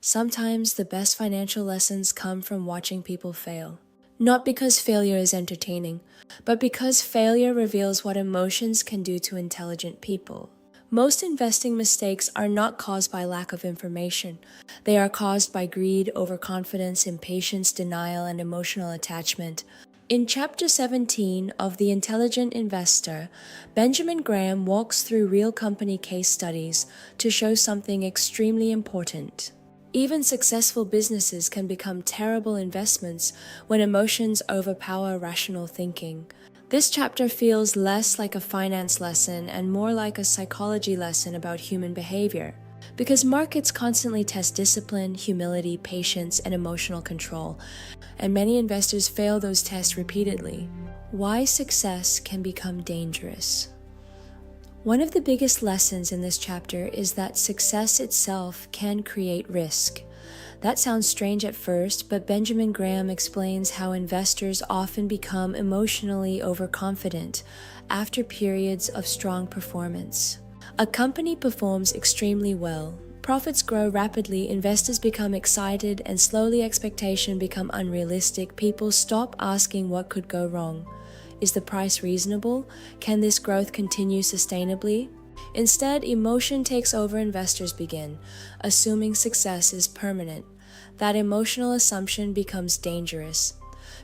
Sometimes the best financial lessons come from watching people fail. Not because failure is entertaining, but because failure reveals what emotions can do to intelligent people. Most investing mistakes are not caused by lack of information. They are caused by greed, overconfidence, impatience, denial, and emotional attachment. In Chapter 17 of The Intelligent Investor, Benjamin Graham walks through real company case studies to show something extremely important. Even successful businesses can become terrible investments when emotions overpower rational thinking. This chapter feels less like a finance lesson and more like a psychology lesson about human behavior. Because markets constantly test discipline, humility, patience, and emotional control, and many investors fail those tests repeatedly. Why success can become dangerous. One of the biggest lessons in this chapter is that success itself can create risk. That sounds strange at first, but Benjamin Graham explains how investors often become emotionally overconfident after periods of strong performance. A company performs extremely well. Profits grow rapidly, investors become excited, and slowly expectations become unrealistic. People stop asking what could go wrong. Is the price reasonable? Can this growth continue sustainably? Instead, emotion takes over. Investors begin assuming success is permanent. That emotional assumption becomes dangerous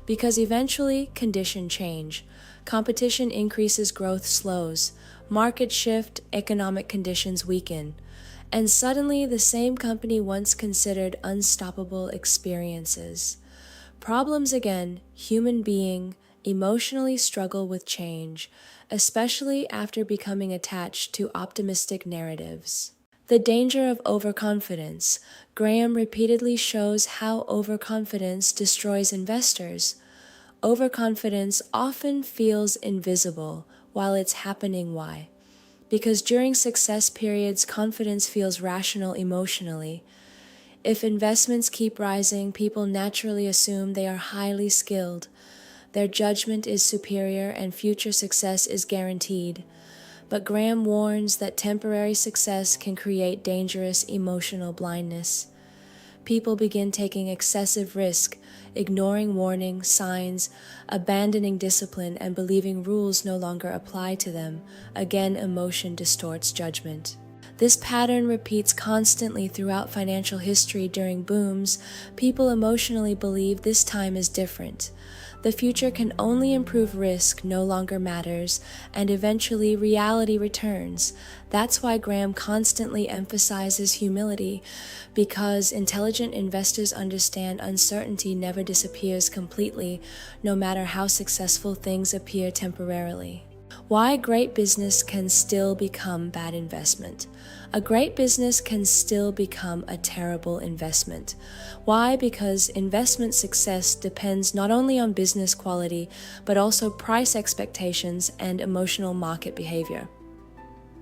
because eventually conditions change. Competition increases, growth slows, market shift, economic conditions weaken, and suddenly the same company once considered unstoppable experiences problems again. Human being emotionally struggle with change, especially after becoming attached to optimistic narratives. The danger of overconfidence. Graham repeatedly shows how overconfidence destroys investors. Overconfidence often feels invisible while it's happening. Why? Because during success periods, confidence feels rational emotionally. If investments keep rising, people naturally assume they are highly skilled. Their judgment is superior and future success is guaranteed. But Graham warns that temporary success can create dangerous emotional blindness. People begin taking excessive risk, ignoring warning signs, abandoning discipline, and believing rules no longer apply to them. Again, emotion distorts judgment. This pattern repeats constantly throughout financial history. During booms, people emotionally believe this time is different. The future can only improve, risk no longer matters, and eventually reality returns. That's why Graham constantly emphasizes humility, because intelligent investors understand uncertainty never disappears completely, no matter how successful things appear temporarily. Why great business can still become bad investment. A great business can still become a terrible investment. Why? Because investment success depends not only on business quality, but also price expectations and emotional market behavior.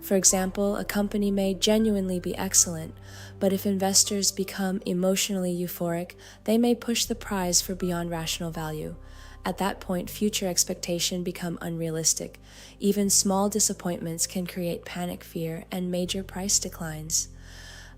For example, a company may genuinely be excellent, but if investors become emotionally euphoric, they may push the price for beyond rational value. At that point, future expectations become unrealistic. Even small disappointments can create panic, fear, and major price declines.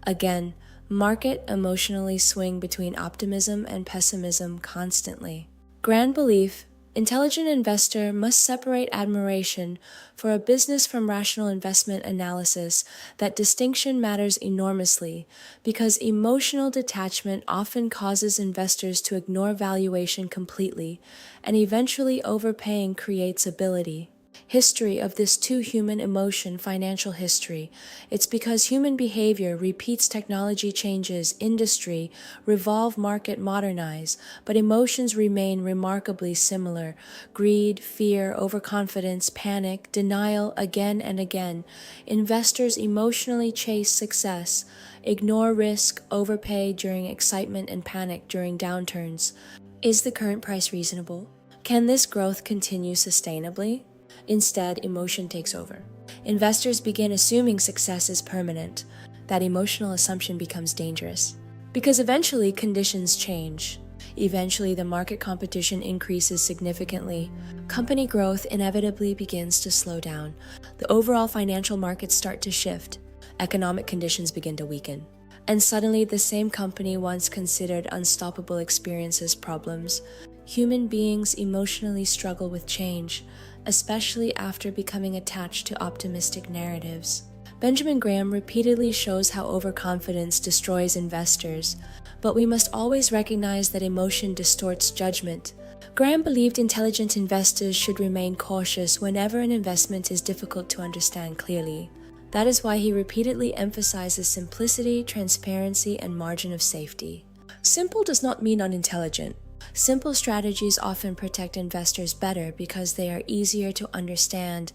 Again, market emotionally swing between optimism and pessimism constantly. Grand belief. Intelligent investor must separate admiration for a business from rational investment analysis. That distinction matters enormously because emotional detachment often causes investors to ignore valuation completely, and eventually overpaying creates ability. History of this too human emotion. Financial history. It's because human behavior repeats, technology changes, industry revolve, market modernize, but emotions remain remarkably similar. Greed, fear, overconfidence, panic, denial again and again. Investors emotionally chase success, ignore risk, overpay during excitement, and panic during downturns. Is the current price reasonable? Can this growth continue sustainably? Instead, emotion takes over. Investors begin assuming success is permanent. That emotional assumption becomes dangerous because eventually conditions change. Eventually, the market competition increases significantly. Company growth inevitably begins to slow down. The overall financial markets start to shift. Economic conditions begin to weaken. and suddenly the same company once considered unstoppable experiences problems. Human beings emotionally struggle with change, especially after becoming attached to optimistic narratives. Benjamin Graham repeatedly shows how overconfidence destroys investors, but we must always recognize that emotion distorts judgment. Graham believed intelligent investors should remain cautious whenever an investment is difficult to understand clearly. That is why he repeatedly emphasizes simplicity, transparency, and margin of safety. Simple does not mean unintelligent. Simple strategies often protect investors better because they are easier to understand,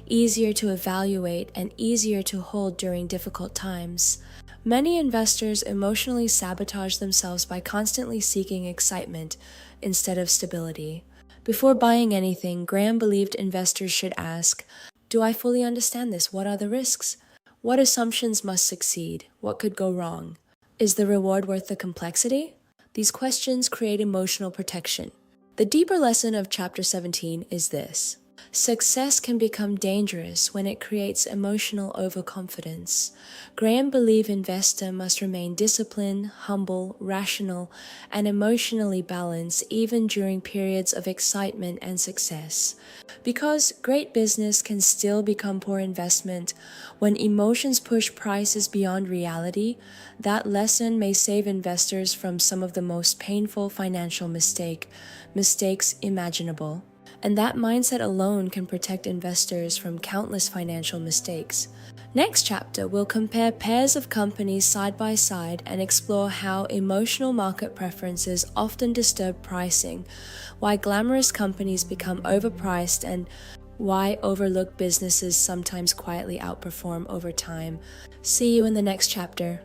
easier to evaluate, and easier to hold during difficult times. Many investors emotionally sabotage themselves by constantly seeking excitement instead of stability. Before buying anything, Graham believed investors should ask, "Do I fully understand this? What are the risks? What assumptions must succeed? What could go wrong? Is the reward worth the complexity?" These questions create emotional protection. The deeper lesson of Chapter 17 is this: success can become dangerous when it creates emotional overconfidence. Graham believed investors must remain disciplined, humble, rational, and emotionally balanced even during periods of excitement and success. Because great business can still become poor investment when emotions push prices beyond reality, that lesson may save investors from some of the most painful financial mistakes imaginable. And that mindset alone can protect investors from countless financial mistakes. Next chapter, we'll compare pairs of companies side by side and explore how emotional market preferences often disturb pricing, why glamorous companies become overpriced, and why overlooked businesses sometimes quietly outperform over time. See you in the next chapter.